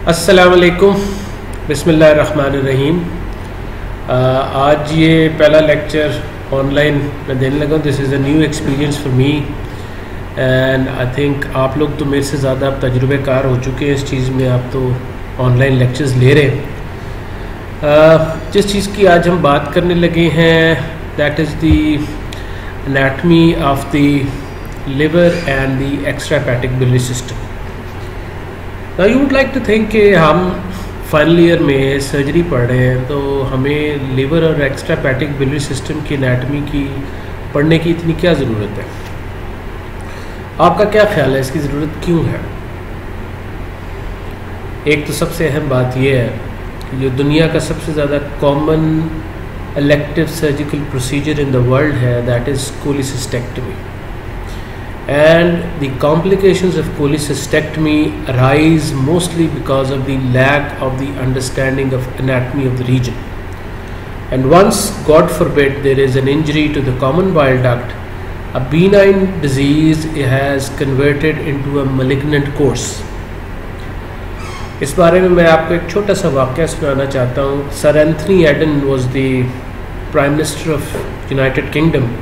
अस्सलाम वालेकुम, बिस्मिल्लाहिर्रहमानिर्रहीम। आज ये पहला लेक्चर ऑनलाइन मैं देने लगा हूँ। This is a new experience for me and I think आप लोग तो मेरे से ज़्यादा अब तजुर्बेकार हो चुके हैं इस चीज़ में। आप तो ऑनलाइन लेक्चर्स ले रहे हैं। जिस चीज़ की आज हम बात करने लगे हैं that is the anatomy of the liver and the extrahepatic biliary system. Now you would like to think कि हम फाइनल ईयर में सर्जरी पढ़ रहे हैं तो हमें लिवर और एक्स्ट्राहेपेटिक बिलियरी सिस्टम की एनाटमी की पढ़ने की इतनी क्या ज़रूरत है। आपका क्या ख्याल है, इसकी ज़रूरत क्यों है? एक तो सबसे अहम बात यह है कि जो दुनिया का सबसे ज़्यादा common elective surgical procedure in the world है that is cholecystectomy. And the complications of cholecystectomy arise mostly because of the lack of the understanding of anatomy of the region. And once, God forbid, there is an injury to the common bile duct, a benign disease has converted into a malignant course. इस बारे में मैं आपको एक छोटा सा वाक़या सुनाना चाहता हूँ। Sir Anthony Eden was the Prime Minister of United Kingdom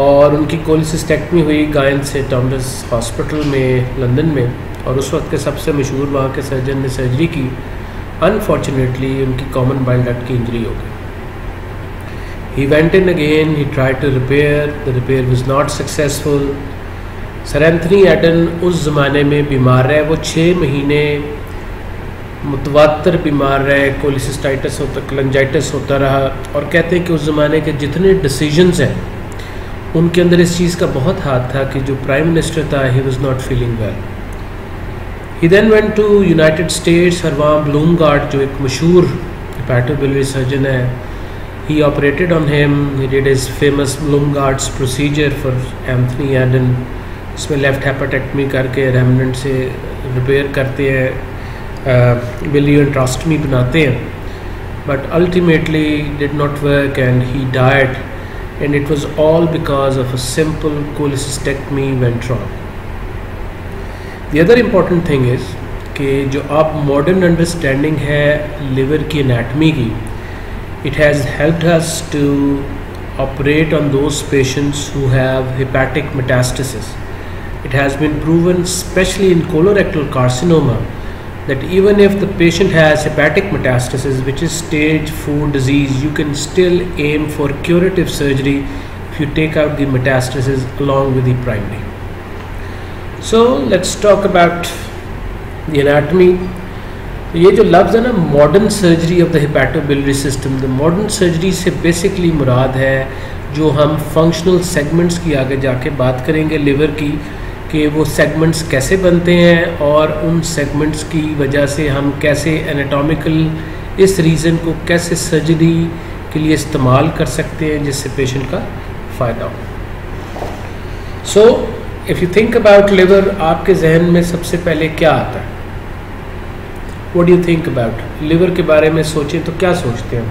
और उनकी कोलिसिस्टेक्टमी हुई गायन से टॉमस हॉस्पिटल में लंदन में, और उस वक्त के सबसे मशहूर वहाँ के सर्जन ने सर्जरी की। अनफॉर्चुनेटली उनकी कॉमन बाइल डक्ट की इंजरी हो गई। He went in again, he tried to repair, the repair was not successful. Sir Anthony Eden उस ज़माने में बीमार रहे, वो 6 महीने मुतवातर बीमार रहे, कोलिसिस्टाइटिस होता, कलंजाइटिस होता रहा। और कहते हैं कि उस ज़माने के जितने डिसीजंस हैं उनके अंदर इस चीज़ का बहुत हाथ था कि जो प्राइम मिनिस्टर था he was not feeling well. He then went to United States. हरवाम ब्लूमगार्ड जो एक मशहूर हेपेटोबिलियरी सर्जन है, he operated on him. He did his famous Blumgart's procedure for Anthony Eden. इसमें लेफ्ट हेपेटेक्टमी करके remnant से repair करते हैं, बिलियंट्रोस्टमी बनाते हैं, but ultimately did not work and he died. And it was all because of a simple cholecystectomy went wrong. The other important thing is कि जो आप modern understanding है liver की anatomy की, it has helped us to operate on those patients who have hepatic metastasis. It has been proven, especially in colorectal carcinoma, that even if the patient has hepatic metastasis, which is stage 4 disease, you can still aim for curative surgery if you take out the metastasis along with the primary. So let's talk about the anatomy. ये जो लफ्ज़ है ना modern surgery of the hepatobiliary system, the modern surgery से basically मुराद है जो हम functional segments की आगे जाके बात करेंगे लिवर की, कि वो सेगमेंट्स कैसे बनते हैं और उन सेगमेंट्स की वजह से हम कैसे एनाटॉमिकल इस रीज़न को कैसे सर्जरी के लिए इस्तेमाल कर सकते हैं जिससे पेशेंट का फ़ायदा हो। सो if you think about liver, आपके जहन में सबसे पहले क्या आता है? What do you think about liver के बारे में सोचें तो क्या सोचते हैं?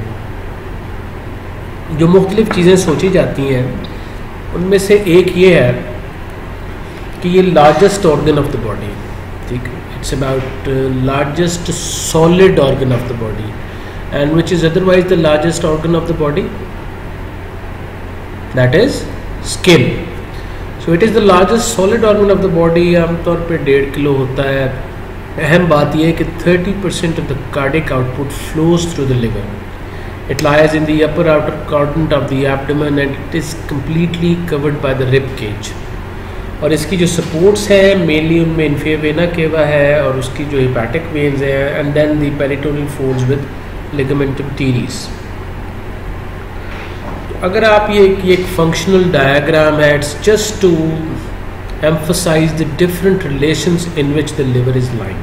जो मुख्तलिफ़ चीज़ें सोची जाती हैं उनमें से एक ये है कि ये largest organ of the body, ठीक है, it's about largest solid organ of the body and which is otherwise the largest organ of the body that is skin. So it is the largest solid organ of the body. आमतौर पे 1.5 kilo होता है। अहम बात यह है कि 30% of the cardiac output flows through the liver. It lies in the upper outer quadrant of the abdomen and it is completely covered by the rib cage. और इसकी जो सपोर्ट्स हैं मेनली उनमें इन्फेरियर वेना केवा है और उसकी जो hepatic veins हैं and then the peritoneal folds with ligamentum teres. अगर आप ये एक फंक्शनल डायग्राम है, it's just to emphasise the different relations in which the liver is lying.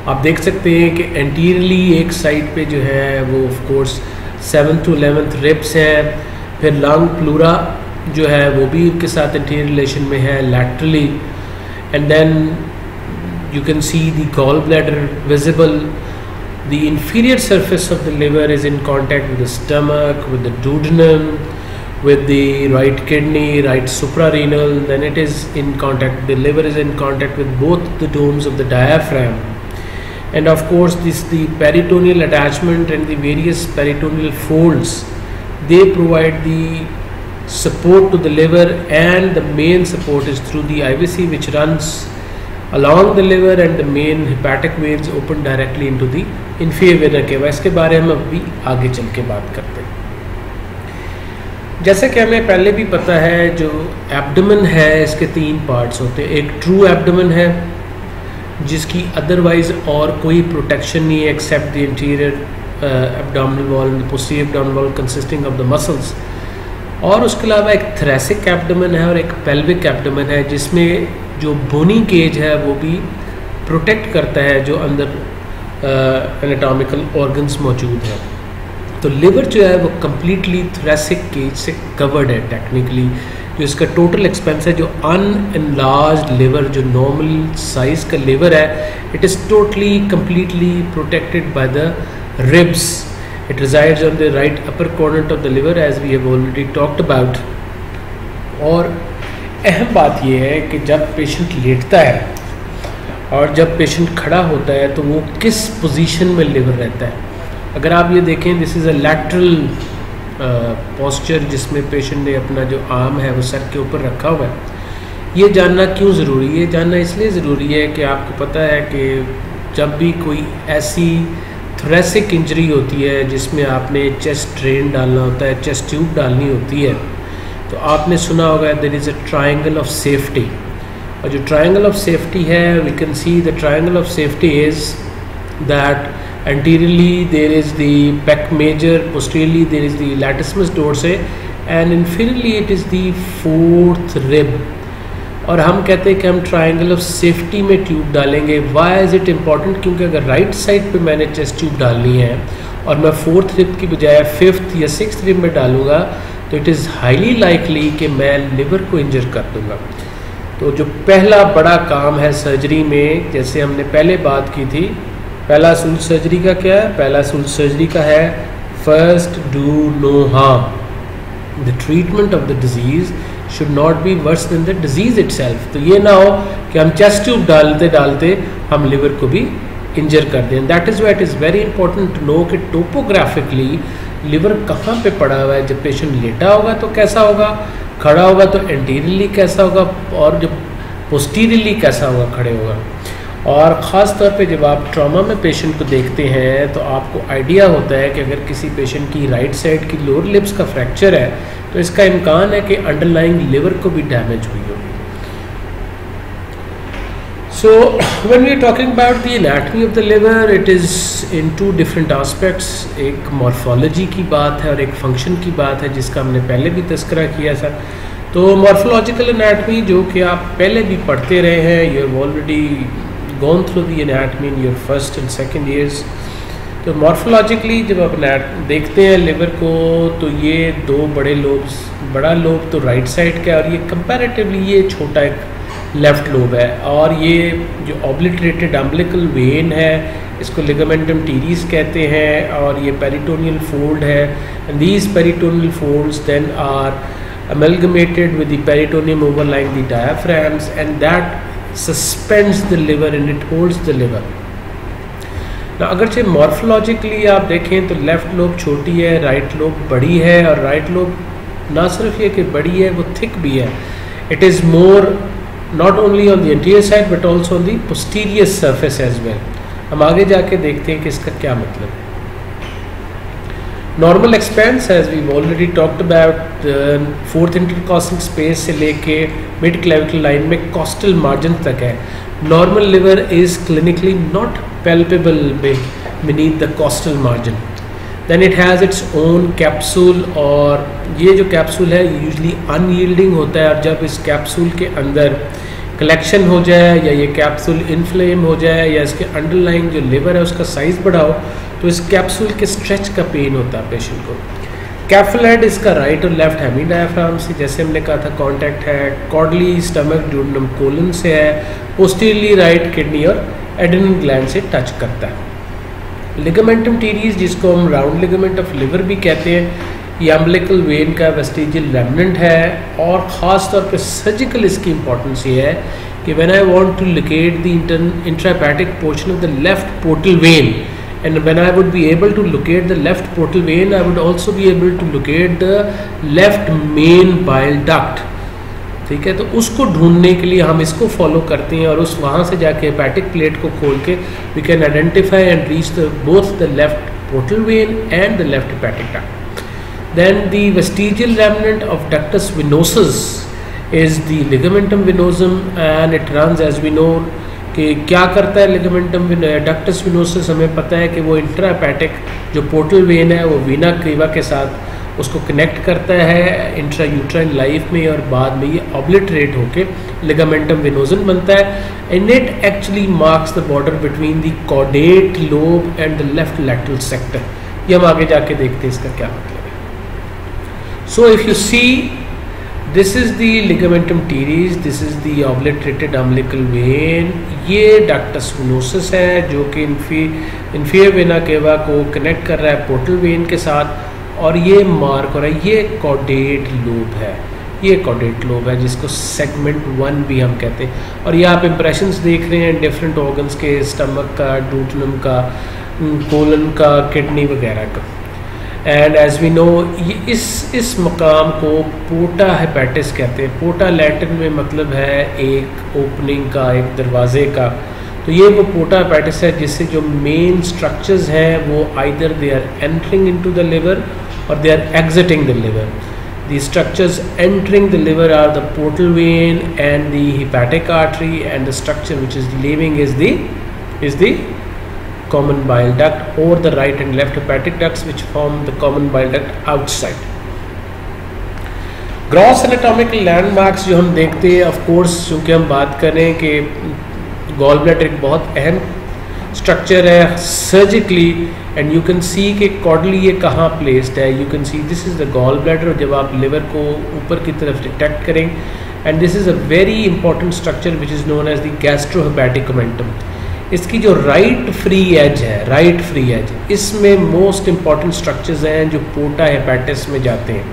आप देख सकते हैं कि एंटीरियरली एक साइड पे जो है वो of course 7th to 11th ribs हैं, फिर लंग प्लूरा जो है वो भी उनके साथ एंटीरियर रिलेशन में है laterally, and then you can see the gall bladder visible. The inferior surface of the liver is in contact with the stomach, with the duodenum, with the right kidney, right suprarenal, then it is in contact, the liver is in contact with both the domes of the diaphragm. And of course the peritoneal attachment and the various peritoneal folds, they provide the support to the liver, and the main support is through the IVC which runs along the liver, and the main hepatic veins open directly into the inferior vena cava. इसके बारे में हम अभी आगे चल के बात करते हैं। जैसे कि हमें पहले भी पता है, जो एब्डोमेन है इसके 3 पार्ट्स होते हैं। एक ट्रू एब्डोमेन है जिसकी अदरवाइज और कोई प्रोटेक्शन नहीं है except the interior abdominal wall and the posterior abdominal wall consisting of the muscles. और उसके अलावा एक थोरेसिक एब्डोमेन है और एक पेल्विक एब्डोमेन है जिसमें जो बोनी केज है वो भी प्रोटेक्ट करता है जो अंदर एनाटॉमिकल ऑर्गन्स मौजूद है। तो लिवर जो है वो कम्प्लीटली थोरेसिक केज से कवर्ड है टेक्निकली। जो इसका टोटल एक्सपेंस है, जो अनएनलार्ज्ड लिवर, जो नॉर्मल साइज का लिवर है, it is totally completely protected by the ribs. It resides on the right upper quadrant of the liver as we have already talked about। और अहम बात यह है कि जब पेशेंट लेटता है और जब पेशेंट खड़ा होता है तो वो किस पोजीशन में लिवर रहता है। अगर आप ये देखें, this is a lateral posture जिसमें पेशेंट ने अपना जो आर्म है वो सर के ऊपर रखा हुआ है। ये जानना क्यों ज़रूरी है? जानना इसलिए ज़रूरी है कि आपको पता है कि जब भी कोई ऐसी थोरेसिक इंजरी होती है जिसमें आपने चेस्ट ड्रेन डालना होता है, चेस्ट ट्यूब डालनी होती है, तो आपने सुना होगा there is a triangle of safety. और जो ट्रायंगल ऑफ सेफ्टी है, we can see the triangle of safety is that anteriorly there is the pec major, posteriorly there is the latissimus dorsi, and inferiorly it is the 4th rib। और हम कहते हैं कि हम triangle of safety में tube डालेंगे। Why is it important? क्योंकि अगर राइट साइड पे मैंने चेस्ट ट्यूब डालनी है और मैं 4th रिब की बजाय 5th या 6th रिब में डालूँगा तो इट इज़ हाईली लाइकली कि मैं लिवर को इंजर कर दूँगा। तो जो पहला बड़ा काम है सर्जरी में, जैसे हमने पहले बात की थी, पहला असूल सर्जरी का क्या है? पहला असूल सर्जरी का है first do no harm. The treatment of the disease should not be worse than the disease itself. तो ये ना हो कि हम चेस्ट ट्यूब डालते डालते हम लिवर को भी इंजर कर दें। That is why it is very important to know कि टोपोग्राफिकली लिवर कहाँ पे पड़ा हुआ है। जब पेशेंट लेटा होगा तो कैसा होगा, खड़ा होगा तो एंटीरियरली कैसा होगा, और जब पोस्टीरियरली कैसा होगा, खड़े होगा। और ख़ास तौर पे जब आप ट्रॉमा में पेशेंट को देखते हैं तो आपको आइडिया होता है कि अगर किसी पेशेंट की राइट साइड की लोअर लिप्स का फ्रैक्चर है तो इसका इम्कान है कि अंडरलाइंग लिवर को भी डैमेज हुई होगी। So when we are talking about the anatomy of the liver, it is in 2 different aspects. एक मॉर्फोलॉजी की बात है और एक फंक्शन की बात है जिसका हमने पहले भी तस्करा किया था। तो मॉर्फोलॉजिकल एनाटॉमी जो कि आप पहले भी पढ़ते रहे हैं, you have already gone through the anatomy in your first and second years। तो मॉर्फोलॉजिकली जब आप देखते हैं लिवर को तो ये 2 बड़े लोब्स, बड़ा लोब तो राइट साइड का है और ये कंपैरेटिवली ये छोटा एक लेफ्ट लोब है। और ये जो ऑब्लिटरेटेड अम्बिलिकल वेन है इसको लिगामेंटम टीरीज कहते हैं, और ये पेरिटोनियल फोल्ड है। And these peritoneal folds then are amalgamated with the peritoneum overlying the diaphragms, and that suspends the liver and it holds the liver। ना अगरचे मॉर्फोलॉजिकली आप देखें तो लेफ़्ट लोब छोटी है, राइट लोब बड़ी है, और राइट लोब ना सिर्फ ये कि बड़ी है, वो थिक भी है। It is more not only on the interior side but also on the posterior surface as well. हम आगे जाके देखते हैं कि इसका क्या मतलब है। Normal expanse as we already talked about, 4th intercostal space से लेके मिड क्लेविकल लाइन में कॉस्टल मार्जिन तक है। Normal liver is clinically not palpable beneath the costal margin. Then it has its own capsule, और ये जो capsule है usually unyielding होता है। और जब इस कैप्सूल के अंदर कलेक्शन हो जाए या ये कैप्सूल इन्फ्लेम हो जाए या इसके अंडरलाइंग जो लिवर है उसका साइज़ बढ़ाओ तो इस कैप्सूल के स्ट्रेच का पेन होता है पेशेंट को। कैफलेट इसका राइट और लेफ्ट हेमी डायफ्राम से, जैसे हमने कहा था, कांटेक्ट है। कॉर्डली स्टमक ड्यूडेनम कोलन से है। पोस्टीरियरली राइट किडनी और एड्रेनल ग्लैंड से टच करता है। लिगामेंटम टीरीज जिसको हम राउंड लिगामेंट ऑफ लिवर भी कहते हैं, ये अम्बिलिकल वेन का वेस्टिजियल रेमनेंट है, और ख़ास तौर पे सर्जिकल इसकी इंपॉर्टेंस ये है कि when I want to locate the intrahepatic portion of the left portal vein, and when I would be able to locate the left portal vein, I would also be able to locate the left main bile duct. ठीक है, तो उसको ढूंढने के लिए हम इसको follow करते हैं और उस वहाँ से जाके हेपेटिक प्लेट को खोल के we can identify and reach the both the left portal vein and the left hepatic duct. Then the vestigial remnant of ductus venosus is the ligamentum venosum, and it runs, as we know, कि क्या करता है ligamentum ductus venosus. हमें पता है कि वो intrahepatic जो पोर्टल वेन है वो वीना क्रीवा के साथ उसको कनेक्ट करता है इंट्रा यूट्राइन लाइफ में, और बाद में ये ऑब्लिटरेट होके लिगामेंटम विनोजन बनता है. And it actually marks the border between the chordate lobe and the left lateral sector. ये हम आगे जाके देखते हैं इसका क्या मतलब है. So if you see, this is the ligamentum teres, this is the obliterated umbilical vein. ये डक्टस विनोसस है जो कि इन्फीरियर वेना केवा को कनेक्ट कर रहा है पोर्टल वेन के साथ, और ये मार्क हो रहा है, ये कॉर्डेट लोब है. ये कॉर्डेट लोब है जिसको सेगमेंट 1 भी हम कहते हैं. और ये आप इंप्रेशंस देख रहे हैं डिफरेंट ऑर्गन्स के, स्टमक का, डूटनम का, कोलन का, किडनी वगैरह का. एंड एज वी नो, ये इस मकाम को पोर्टा हेपेटिस कहते हैं. पोर्टा लैटिन में मतलब है एक ओपनिंग का, एक दरवाजे का. तो ये वो पोर्टा हेपेटिस है जिससे जो मेन स्ट्रक्चर्स हैं वो either they are entering into the liver और they are exiting the liver. The structures entering the liver are the portal vein and the hepatic artery, and the structure which is leaving is the common bile duct, or the right and left hepatic ducts which form the common bile duct outside. Gross anatomical landmarks जो हम देखते हैं, of course चूँकि हम बात करें कि gall bladder एक बहुत अहम स्ट्रक्चर है surgically, and you can see कि कॉर्डली ये कहाँ प्लेस्ड है. You can see this is the gall bladder. जब आप लिवर को ऊपर की तरफ डिटेक्ट करें, and this is a very important structure which is known as the gastrohepatic omentum. इसकी जो राइट फ्री एज है, राइट फ्री एज, इसमें मोस्ट इम्पॉर्टेंट स्ट्रक्चर्स हैं जो पोर्टा हेपेटिस में जाते हैं.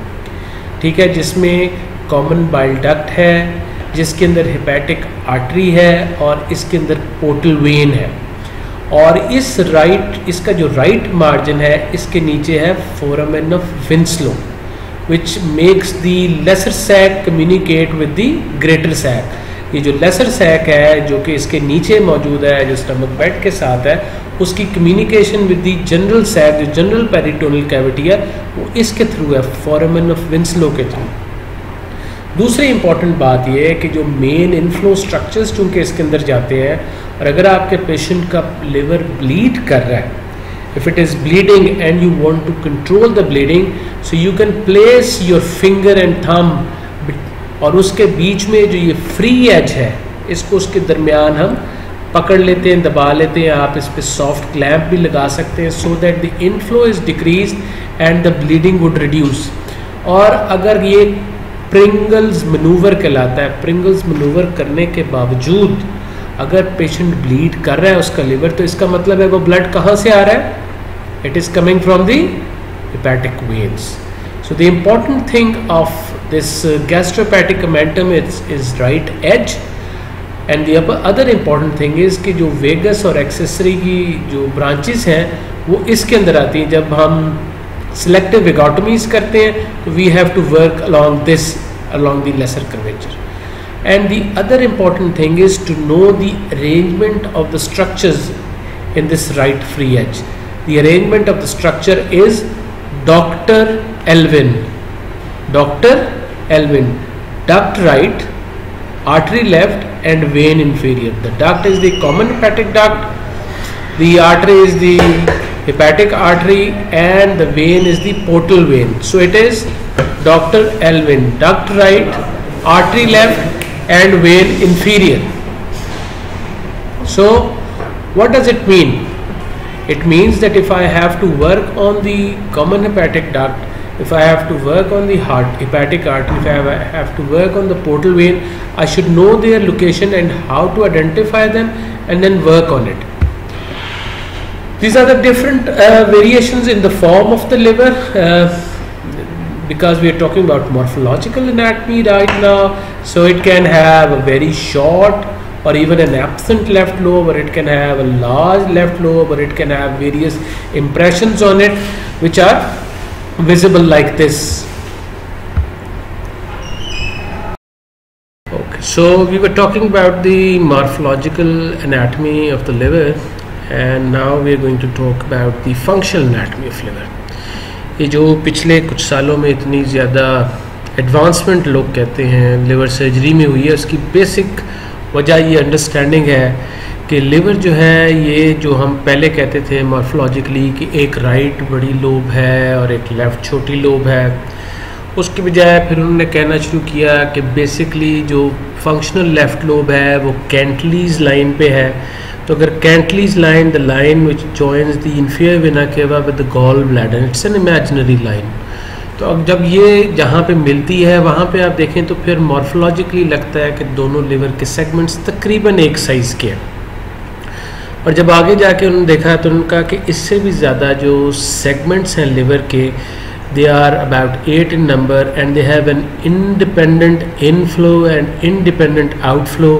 ठीक है, जिसमें कॉमन बाइल डक्ट है, जिसके अंदर हेपेटिक आर्टरी है, और इसके अंदर पोर्टल वेन है. और इसका जो राइट मार्जिन है, इसके नीचे है foramen of Winslow which makes the lesser sac communicate with the greater sac. ये जो लेसर सैक है जो कि इसके नीचे मौजूद है, जो स्टमक बेड के साथ है, उसकी communication with the general sac, जो जनरल पेरिटोनल कैविटी है, वो इसके थ्रू है, फोरामेन ऑफ विंसलो के थ्रू. दूसरी इंपॉर्टेंट बात ये है कि जो मेन इनफ्लो स्ट्रक्चर्स चूँकि इसके अंदर जाते हैं, और अगर आपके पेशेंट का लिवर ब्लीड कर रहा है, if it is bleeding and you want to control the bleeding, so you can place your finger and thumb, और उसके बीच में जो ये फ्री एज है, इसको उसके दरमियान हम पकड़ लेते हैं, दबा लेते हैं. आप इस पर सॉफ्ट क्लैंप भी लगा सकते हैं सो that the inflow is decrease and the bleeding would reduce. और अगर ये प्रिंगल्स मनूवर कहलाता है, प्रिंगल्स मनूवर करने के बावजूद अगर पेशेंट ब्लीड कर रहा है उसका लिवर, तो इसका मतलब है वो ब्लड कहाँ से आ रहा है? It is coming from the hepatic veins. So the important thing of this gastrohepatic omentum is right edge, and the other important thing is कि जो वेगस और एक्सेसरी की जो ब्रांचेस हैं वो इसके अंदर आती हैं. जब हम सिलेक्टिव वेगोटमीज करते हैं तो we have to work along the lesser curvature. And the other important thing is to know the arrangement of the structures in this right free edge. The arrangement of the structure is Dr. Elvin. Dr. Elvin. Duct right, artery left, and vein inferior. The duct is the common hepatic duct, the artery is the hepatic artery, and the vein is the portal vein. So it is Dr. Elvin. Duct right, artery left, and vein inferior. So what does it mean? It means that if I have to work on the common hepatic duct, if I have to work on the hepatic artery, if I have to work on the portal vein, I should know their location and how to identify them and then work on it. These are the different variations in the form of the liver. because we are talking about morphological anatomy right now, so it can have a very short or even an absent left lobe, or it can have a large left lobe, or it can have various impressions on it which are visible like this. Okay, so we were talking about the morphological anatomy of the liver, and now we are going to talk about the functional anatomy of liver. ये जो पिछले कुछ सालों में इतनी ज़्यादा advancement लोग कहते हैं लिवर सर्जरी में हुई है, उसकी बेसिक वजह ये अंडरस्टैंडिंग है कि लिवर जो है, ये जो हम पहले कहते थे मॉर्फोलॉजिकली कि एक राइट बड़ी लोब है और एक लेफ़्ट छोटी लोब है, उसके बजाय फिर उन्होंने कहना शुरू किया कि बेसिकली जो फंक्शनल लेफ़्ट लोब है वो कैंटलीज लाइन पे है. तो अगर Cantlie's line, the line which joins the inferior vena cava with the gall bladder, it's an imaginary line. तो अब जब ये जहाँ पे मिलती है वहाँ पे आप देखें तो फिर मॉर्फोलॉजिकली लगता है कि दोनों लिवर के सेगमेंट्स तकरीबन एक साइज़ के हैं. और जब आगे जाके उन्होंने देखा तो उन्होंने कहा कि इससे भी ज़्यादा जो सेगमेंट्स हैं लिवर के, they are about 8 in number, and they have an independent inflow and independent outflow,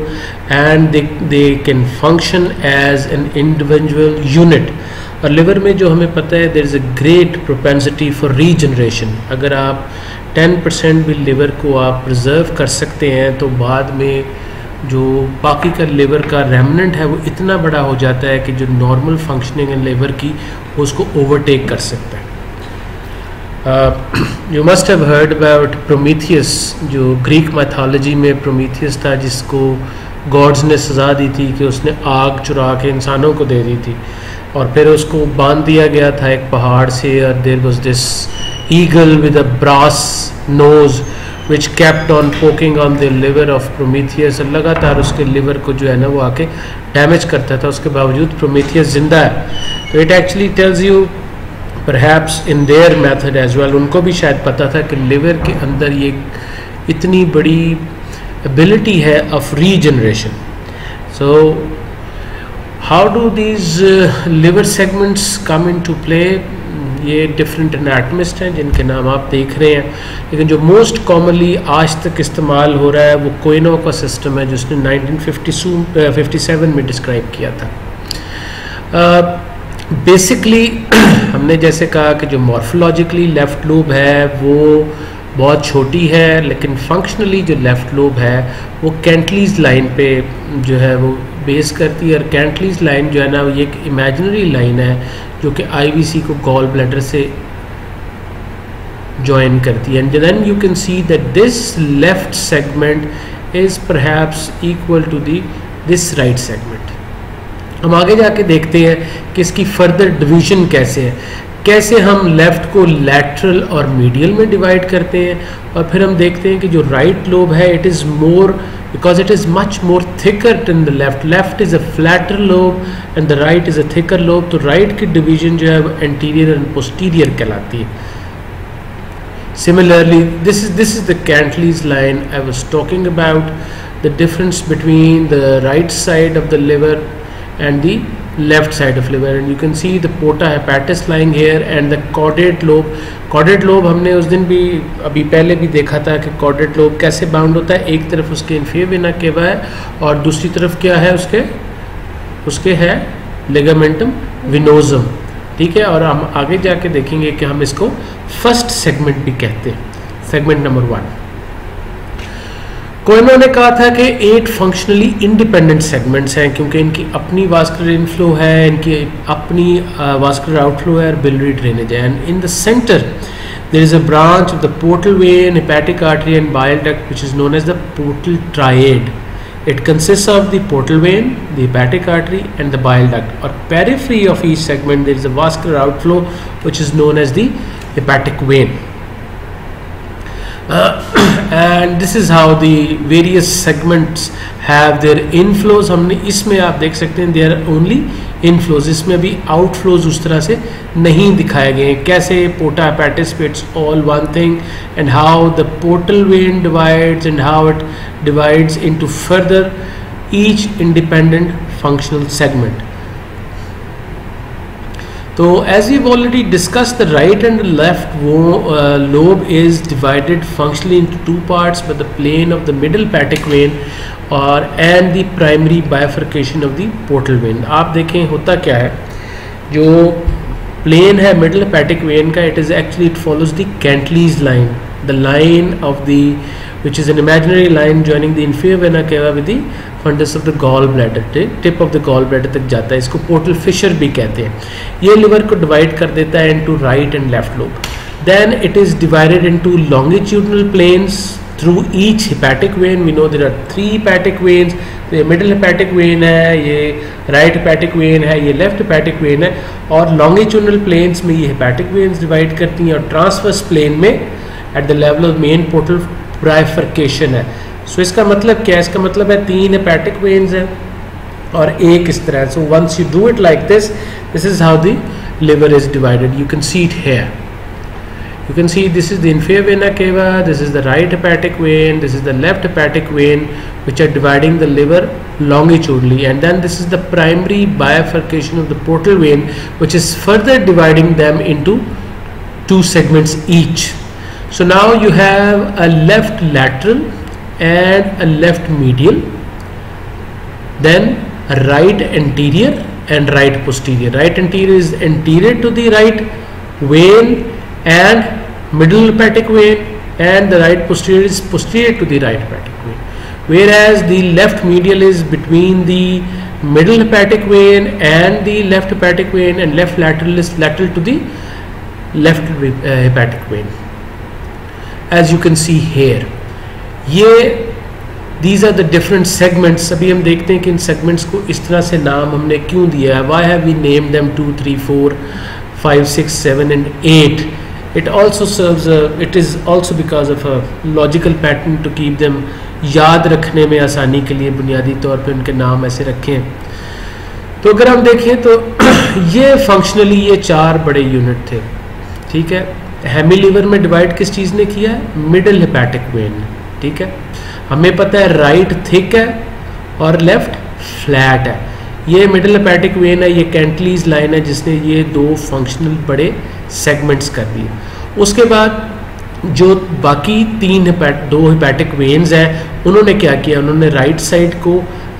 and they can function as an individual unit. और लिवर में जो हमें पता है there is a great propensity for regeneration. अगर आप 10% भी लिवर को आप प्रिजर्व कर सकते हैं तो बाद में जो बाकी का लिवर का रेमनेंट है वो इतना बड़ा हो जाता है कि जो नॉर्मल फंक्शनिंग है लिवर की वो उसको ओवरटेक कर सकता है. You must have heard about Prometheus, जो ग्रीक मैथोलॉजी में प्रोमीथियस था जिसको गॉड्स ने सज़ा दी थी कि उसने आग चुरा के इंसानों को दे दी थी, और फिर उसको बांध दिया गया था एक पहाड़ से. और there was this eagle with a brass nose which kept on poking on the liver of Prometheus. लगातार उसके लिवर को जो है ना वो आके डैमेज करता था, उसके बावजूद प्रोमीथियस जिंदा है. तो it actually tells you perhaps in their method as well, उनको भी शायद पता था कि लिवर के अंदर ये इतनी बड़ी एबिलिटी है of regeneration. So how do these liver segments come in to play? ये डिफरेंट एनाटमिस्ट हैं जिनके नाम आप देख रहे हैं, लेकिन जो मोस्ट कॉमनली आज तक इस्तेमाल हो रहा है वो कोइनो का सिस्टम है जिसने 1957 में डिस्क्राइब किया था. बेसिकली हमने जैसे कहा कि जो मॉर्फोलॉजिकली लेफ़्ट लोब है वो बहुत छोटी है, लेकिन फंक्शनली जो लेफ़्ट लोब है वो कैंटलीज लाइन पे जो है वो बेस करती है. और कैंटलीज लाइन जो है ना ये एक इमेजिनरी लाइन है जो कि आईवीसी को गॉल ब्लैडर से जॉइन करती है. And then you can see that this left segment is perhaps equal to this right segment. हम आगे जाके देखते हैं कि इसकी फर्दर डिवीजन कैसे है, कैसे हम लेफ़्ट को लैटरल और मीडियल में डिवाइड करते हैं. और फिर हम देखते हैं कि जो राइट लोब है it is more, because it is much more thicker in the left. Left is a flatter lobe and the right is a thicker lobe. तो राइट की डिवीजन जो है वो एंटीरियर एंड पोस्टीरियर कहलाती है. Similarly this is the Cantlie's line I was talking about, the difference between the right side of the liver and the left side of liver, and you can see the porta hepatis lying here and the caudate lobe. caudate lobe हमने उस दिन भी अभी पहले भी देखा था कि caudate lobe कैसे बाउंड होता है. एक तरफ उसके inferior vena cava है और दूसरी तरफ क्या है उसके है ligamentum venosum. ठीक है, और हम आगे जाके देखेंगे कि हम इसको फर्स्ट सेगमेंट भी कहते हैं, सेगमेंट नंबर 1. कोइनो ने कहा था कि 8 फंक्शनली इंडिपेंडेंट सेगमेंट्स हैं क्योंकि इनकी अपनी वास्कुलर इनफ्लो है, इनकी अपनी वास्कुलर आउटफ्लो है और बिलियरी ड्रेनेज है. And in the center there is a branch of the portal vein, hepatic artery and bile duct which is known as the portal triad. It consists of the portal vein, the hepatic artery and the bile duct. और periphery of each segment there is a vascular outflow which is known as the hepatic vein. And this is how the various segments have their inflows. हमने इसमें आप देख सकते हैं there are only inflows, इसमें अभी outflows उस तरह से नहीं दिखाए गए हैं. कैसे porta hepatis, it's all one thing, and how the portal vein divides and how it divides into further each independent functional segment. तो as we've already discussed, the right and the left lobe is divided functionally into two parts by the plane of the middle hepatic vein and the primary bifurcation of the portal vein. आप देखें होता क्या है, जो plane है middle hepatic vein का, it follows the Cantley's line, the line of the which is an imaginary line joining the inferior vena cava with the fundus of the gallbladder, tip of the gallbladder तक जाता है. इसको portal Fisher भी कहते हैं. ये liver को divide कर देता है into right and left lobe. Then it is divided into longitudinal planes through each hepatic vein. We know there are 3 hepatic veins. ये middle hepatic vein है, ये right hepatic vein है, ये left hepatic vein है, और longitudinal planes में ये hepatic veins divide करती हैं, और transverse plane में at the level of main portal bifurcation है. So इसका मतलब क्या है? इसका मतलब है 3 hepatic veins है और एक इस तरह. So once you do it like this, this is how the liver is divided. You can see it here. You can see this is the inferior vena cava, this is the right hepatic vein, this is the left hepatic vein, which are dividing the liver longitudinally, and then this is the primary bifurcation of the portal vein, which is further dividing them into 2 segments each. So now you have a left lateral and a left medial, then a right anterior and right posterior. Right anterior is anterior to the right vein and middle hepatic vein, and the right posterior is posterior to the right hepatic vein, whereas the left medial is between the middle hepatic vein and the left hepatic vein, and left lateral is lateral to the left hepatic vein, as you can see here. These are the different segments. अभी हम देखते हैं कि इन segments को इस तरह से नाम हमने क्यों दिया है. Why have we named them 2, 3, 4, 5, 6, 7 and 8? It also serves it is also because of a logical pattern to keep them, याद रखने में आसानी के लिए बुनियादी तौर पे उनके नाम ऐसे रखे हैं. तो अगर हम देखें तो ये फंक्शनली ये 4 बड़े यूनिट थे. ठीक है, हेमी लीवर में डिवाइड किस चीज़ ने किया है? Middle hepatic when. ठीक है, हमें पता है राइट थिक है और लेफ्ट फ्लैट है. ये मिडिल हेपेटिक वेन है, ये कैंटलीज लाइन है जिसने ये 2 फंक्शनल बड़े सेगमेंट्स कर दिए. उसके बाद जो बाकी 2 हेपेटिक वेन्स हैं उन्होंने क्या किया? उन्होंने राइट साइड को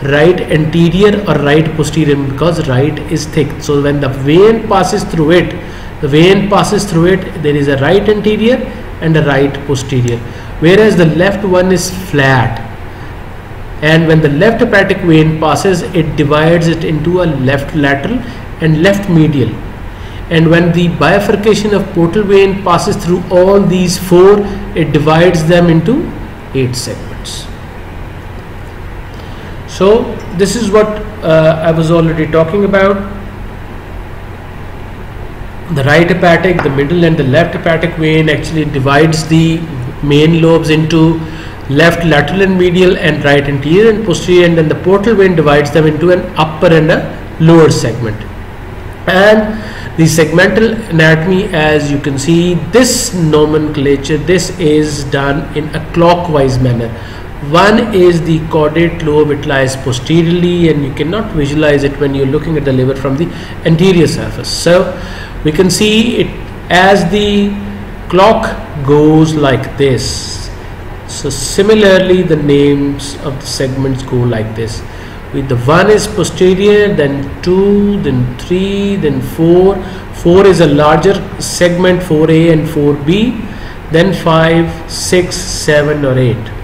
राइट एंटीरियर और right posterior, because right is thick, so when the when passes through it, there is a right anterior and a right posterior, whereas the left one is flat, and when the left hepatic vein passes, it divides it into a left lateral and left medial, and when the bifurcation of portal vein passes through all these 4, it divides them into 8 segments. So this is what I was already talking about. The right hepatic, the middle and the left hepatic vein actually divides the main lobes into left lateral and medial and right anterior and posterior, and then the portal vein divides them into an upper and a lower segment. And the segmental anatomy, as you can see, this nomenclature, this is done in a clockwise manner. One is the caudate lobe, it lies posteriorly, and you cannot visualize it when you're looking at the liver from the anterior surface. So we can see it as the clock goes like this. So similarly the names of the segments go like this. With the 1 is posterior, then 2, then 3, then 4. 4 is a larger segment, 4A and 4B, then 5, 6, 7 or 8.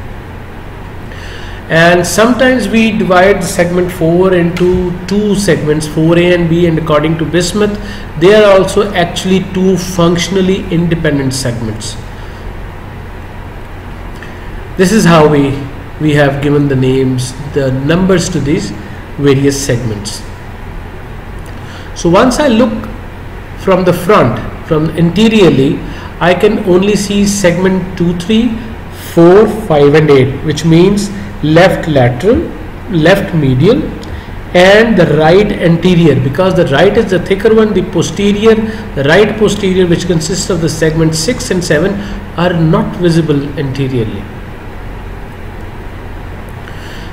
And sometimes we divide the segment 4 into 2 segments, 4A and B, and according to Bismuth, they are also actually 2 functionally independent segments. This is how we have given the names, the numbers to these various segments. So once I look from the front, from anteriorly, I can only see segment 2, 3, 4, 5 and 8, which means left lateral, left medial and the right anterior, because the right is the thicker one. The posterior, the right posterior, which consists of the segment 6 and 7, are not visible anteriorly.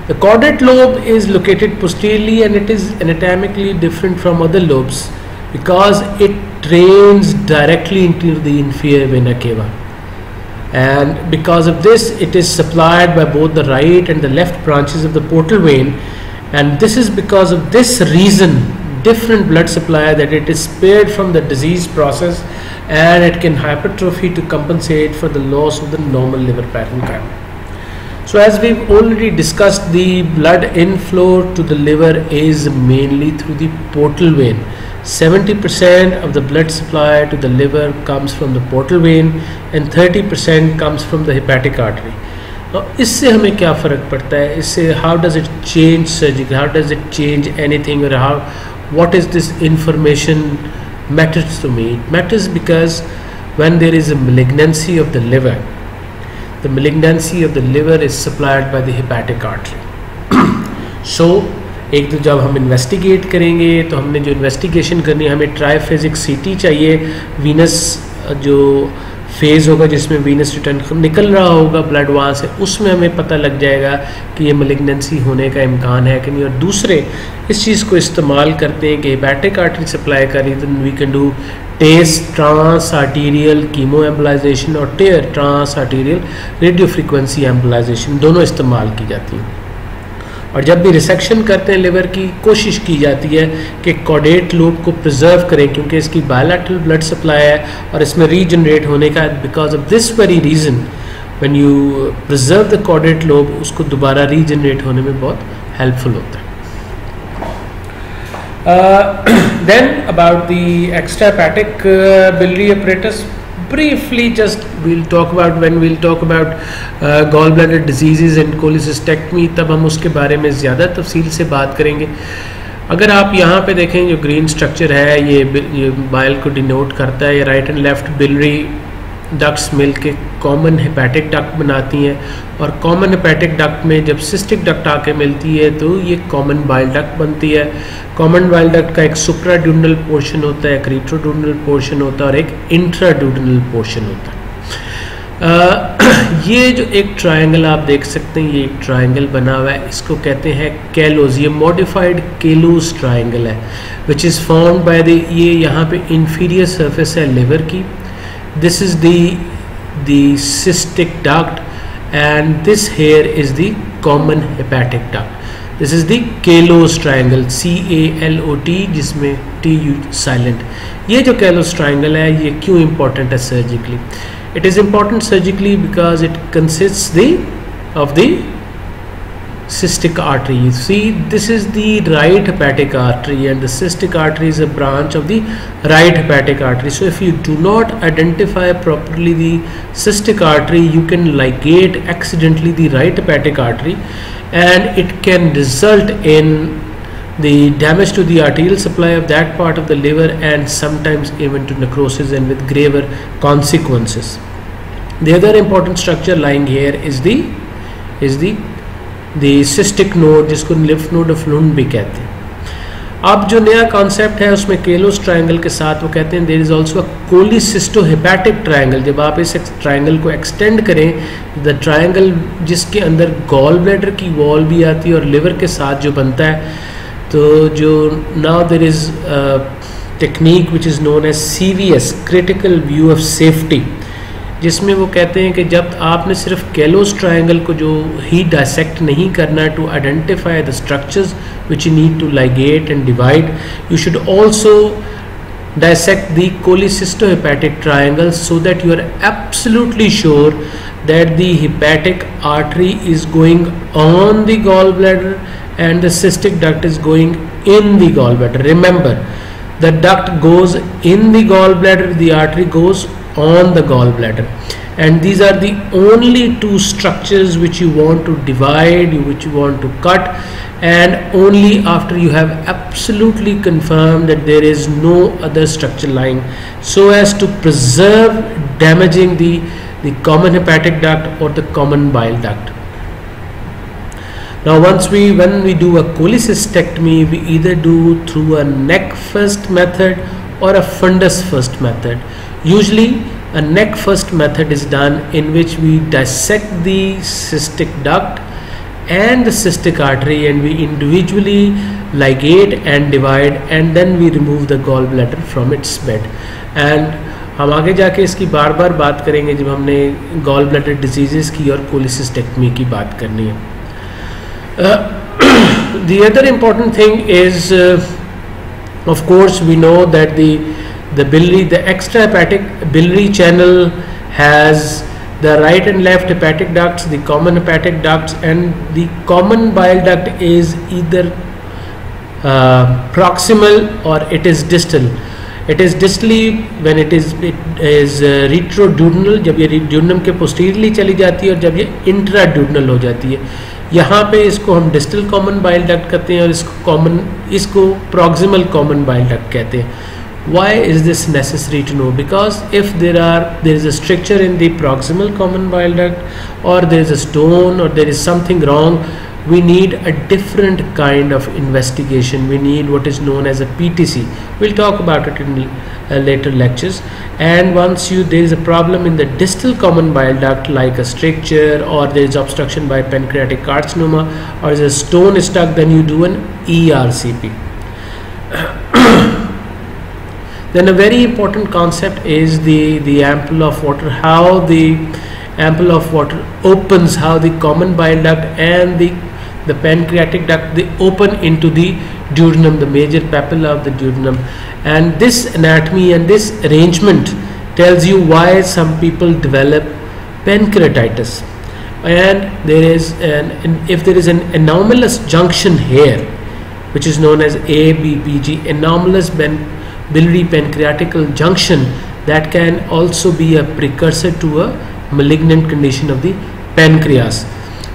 The caudate lobe is located posteriorly and it is anatomically different from other lobes because it drains directly into the inferior vena cava, and because of this it is supplied by both the right and the left branches of the portal vein, and this is because of this reason different blood supply that it is spared from the disease process, and it can hypertrophy to compensate for the loss of the normal liver parenchyma. So as we've already discussed, the blood inflow to the liver is mainly through the portal vein. 70% of the blood supply to the liver comes from the portal vein and 30% comes from the hepatic artery. Now इससे हमें क्या फ़र्क पड़ता है, इससे how does it change surgery, how does it change anything, or how, what is this information matters to me? It matters because when there is a malignancy of the liver, the malignancy of the liver is supplied by the hepatic artery. So एक तो जब हम investigate करेंगे तो हमने जो investigation करनी है, हमें ट्राइफेजिक सीटी चाहिए, वीनस जो फेज़ होगा जिसमें वीनस रिटर्न निकल रहा होगा ब्लड वहाँ से, उसमें हमें पता लग जाएगा कि ये मलिग्नेंसी होने का इम्कान है कि नहीं। और दूसरे इस चीज़ को इस्तेमाल करते हैं कि हेपेटिक आर्टरी सप्लाई करी, तो we can do test trans arterial chemo embolization और trans arterial radio frequency embolization, दोनों इस्तेमाल की जाती हैं। और जब भी रिसेक्शन करते हैं लिवर की, कोशिश की जाती है कि कॉर्डेट लोब को प्रिजर्व करें, क्योंकि इसकी बायलैटरल ब्लड सप्लाई है और इसमें रीजनरेट होने का, because of this very reason when you preserve the chordate lobe, उसको दोबारा रीजनरेट होने में बहुत हेल्पफुल होता है। Then about the extrahepatic biliary apparatus, briefly just we'll talk about when we'll talk about gallbladder diseases and cholecystectomy, तब हम उसके बारे में ज़्यादा तफसील से बात करेंगे। अगर आप यहाँ पे देखें जो ग्रीन स्ट्रक्चर है, ये बाइल को डिनोट करता है, ये right and left biliary ducts मिल के कॉमन हेपेटिक डक्ट बनाती हैं, और कॉमन हेपेटिक डक्ट में जब सिस्टिक डक्ट आके मिलती है तो ये कॉमन बाइल डक्ट बनती है। कॉमन बाइल डक्ट का एक सुप्राड्यूडनल पोर्शन होता है, एक रेट्रोड्यूडनल पोर्शन होता है और एक इंट्राड्यूडनल पोर्शन होता है। ये जो एक ट्रायंगल आप देख सकते हैं, ये एक ट्रायंगल बना हुआ है, इसको कहते हैं कैलोस, ये मॉडिफाइड केलोस ट्रायंगल है, which is formed by the, ये यहाँ पे इंफीरियर सरफेस है लिवर की, this is the cystic duct, and this here is the common hepatic duct. This is the Kalos triangle, CALOT, जिसमें T silent। ये जो Kalos triangle है, ये क्यों important है surgically? It is important surgically because it consists of the cystic artery. You see, this is the right hepatic artery, and the cystic artery is a branch of the right hepatic artery. So if you do not identify properly the cystic artery, you can ligate accidentally the right hepatic artery, and it can result in the damage to the arterial supply of that part of the liver, and sometimes even to necrosis and with graver consequences. The other important structure lying here is the cystic node, जिसको lymph node of लुंड भी कहते हैं। अब जो नया concept है उसमें केलोस triangle के साथ वो कहते हैं there is also a cholecystohepatic triangle. जब आप इस ट्रायंगल को एक्सटेंड करें, द ट्रायंगल जिसके अंदर गॉल ब्लैडर की वॉल भी आती है और लिवर के साथ जो बनता है, तो जो now there is technique which is known as CVS, critical view of safety, जिसमें वो कहते हैं कि जब आपने सिर्फ कैलोस ट्रायंगल को जो ही डायसेक्ट नहीं करना to identify the structures which you need to ligate and divide, you should also dissect the cholecystohepatic triangle so that you are absolutely sure that the hepatic artery is going on the gallbladder and the cystic duct is going in the gallbladder. Remember, the duct goes in the gallbladder, the artery goes on the gallbladder, and these are the only two structures which you want to divide, which you want to cut, and only after you have absolutely confirmed that there is no other structure lying, so as to preserve damaging the common hepatic duct or the common bile duct. Now when we do a cholecystectomy, we either do through a neck first method or a fundus first method. Usually a neck first method is done, in which we dissect the cystic duct and the cystic artery, and we individually ligate and divide, and then we remove the gallbladder from its bed. And हम आगे जाके इसकी बार बार बात करेंगे जब हमने gall bladder disease की और कोलिसिस्टेक्टमी की बात करनी है. The other important thing is, of course, we know that the extrahepatic biliary channel has the right and left hepatic ducts, the common hepatic ducts, and the common bile duct is either proximal or it is distal. It is distally when it is retroduodenal, जब ये duodenum के posteriorly चली जाती है, और जब ये intraduodenal हो जाती है. यहाँ पे इसको हम distal common bile duct कहते हैं और इसको proximal common bile duct कहते हैं. Why is this necessary to know? Because if there is a stricture in the proximal common bile duct, or there is a stone, or there is something wrong, we need a different kind of investigation. We need what is known as a PTC. We'll talk about it in later lectures. And once there is a problem in the distal common bile duct, like a stricture, or there is obstruction by pancreatic carcinoma, or there is a stone stuck, then you do an ERCP. Then a very important concept is the ampulla of water, how the ampulla of water opens, how the common bile duct and the pancreatic duct, they open into the duodenum, the major papilla of the duodenum. And this anatomy and this arrangement tells you why some people develop pancreatitis. And if there is an anomalous junction here, which is known as ABPG, anomalous biliary pancreatical junction, that can also be a precursor to a malignant condition of the pancreas.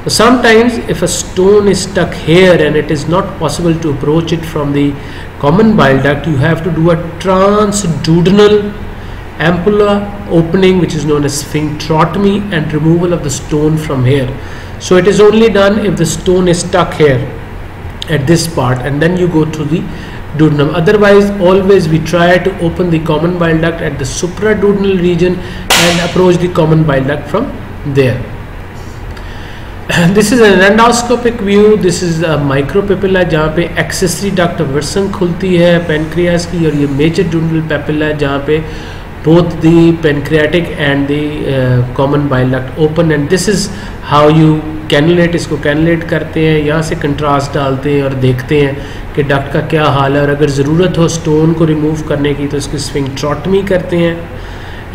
So sometimes if a stone is stuck here and it is not possible to approach it from the common bile duct, you have to do a transduodenal ampulla opening, which is known as sphincterotomy, and removal of the stone from here. So it is only done if the stone is stuck here at this part, and then you go to the duodenum. Otherwise, always we try to open the common bile duct at the supraduodenal region and approach the common bile duct from there. This is an endoscopic view. This is a micropapilla जहाँ पे accessory duct of Wirsung खुलती है pancreas की, और ये major duodenal papilla जहाँ पे both the pancreatic and the common bile duct open. And this is how you cannulate. इसको cannulate करते हैं, यहाँ से contrast डालते हैं और देखते हैं कि डक्ट का क्या हाल है, और अगर ज़रूरत हो स्टोन को रिमूव करने की तो इसकी स्फिंक्ट्रोटमी करते हैं.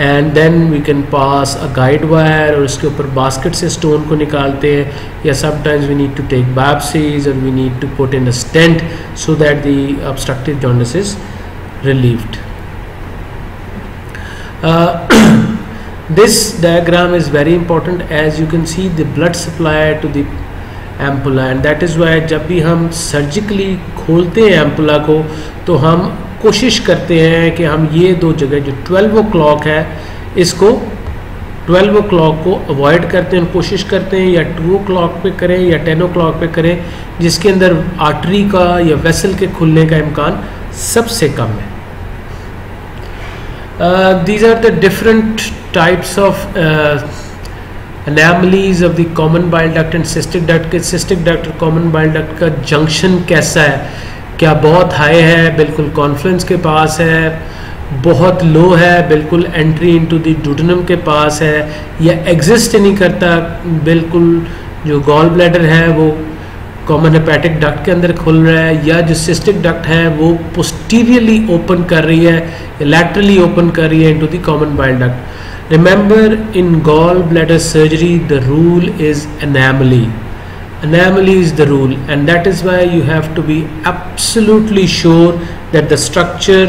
And then we can pass a guide wire, और उसके ऊपर बास्केट से स्टोन को निकालते हैं, या sometimes we need to take biopsies और we need to put in a stent so that the obstructive jaundice is relieved. This diagram is very important. As you can see, the blood supply to the ampulla, and that is why जब भी हम surgically खोलते हैं ampulla को, तो हम कोशिश करते हैं कि हम ये दो जगह जो 12 o'clock है, इसको 12 o'clock को अवॉइड करते हैं, कोशिश करते हैं या 2 o'clock पे करें या 10 o'clock पे करें, जिसके अंदर आर्टरी का या वेसल के खुलने का इम्कान सबसे कम है. These are the different types of anomalies of the common bile duct and cystic duct. के cystic duct और common bile duct का junction कैसा है, क्या बहुत हाई है, बिल्कुल कॉन्फ्लुएंस के पास है, बहुत लो है, बिल्कुल एंट्री इनटू द duodenum के पास है, या एग्जिस्ट नहीं करता, बिल्कुल जो गॉल ब्लैडर है वो कॉमन हेपेटिक डक्ट के अंदर खुल रहा है, या जो सिस्टिक डक्ट है वो पोस्टीरियरली ओपन कर रही है या लैटरली ओपन कर रही है into the common bile duct. Remember, in gall bladder surgery the rule is anomaly. Anomaly is the rule, and that is why you have to be absolutely sure that the structure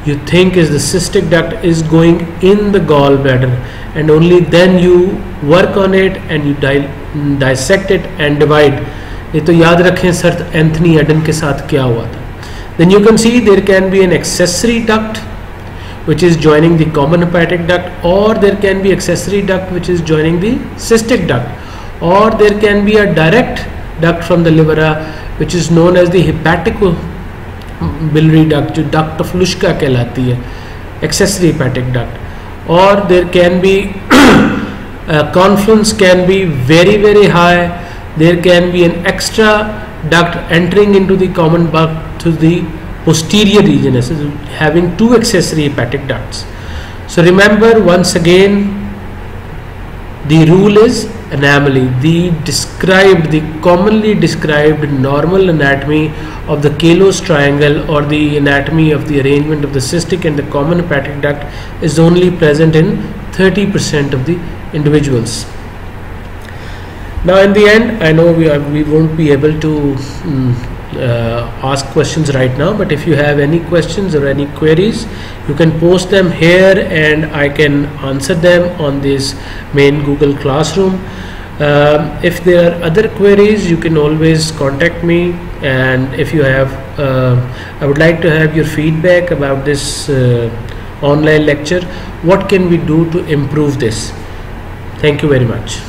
you think is the cystic duct is going in the gallbladder, and only then you work on it and you dissect it and divide. ये तो याद रखें sir Anthony Aiden के साथ क्या हुआ था. Then you can see there can be an accessory duct which is joining the common hepatic duct, or there can be accessory duct which is joining the cystic duct, or there can be a direct duct from the liver which is known as the hepatico-biliary duct, जो duct of Luschka कहलाती है, accessory hepatic duct. Or there can be confluence can be very very high, there can be an extra duct entering into the common bulk through the posterior region, so having 2 accessory hepatic ducts. So remember once again, the rule is anomaly. The commonly described normal anatomy of the Kalos triangle, or the anatomy of the arrangement of the cystic and the common hepatic duct, is only present in 30% of the individuals. Now in the end, I know we won't be able to ask questions right now, but if you have any questions or any queries, you can post them here and I can answer them on this main Google Classroom. If there are other queries, you can always contact me, and if you have I would like to have your feedback about this online lecture. What can we do to improve this? Thank you very much.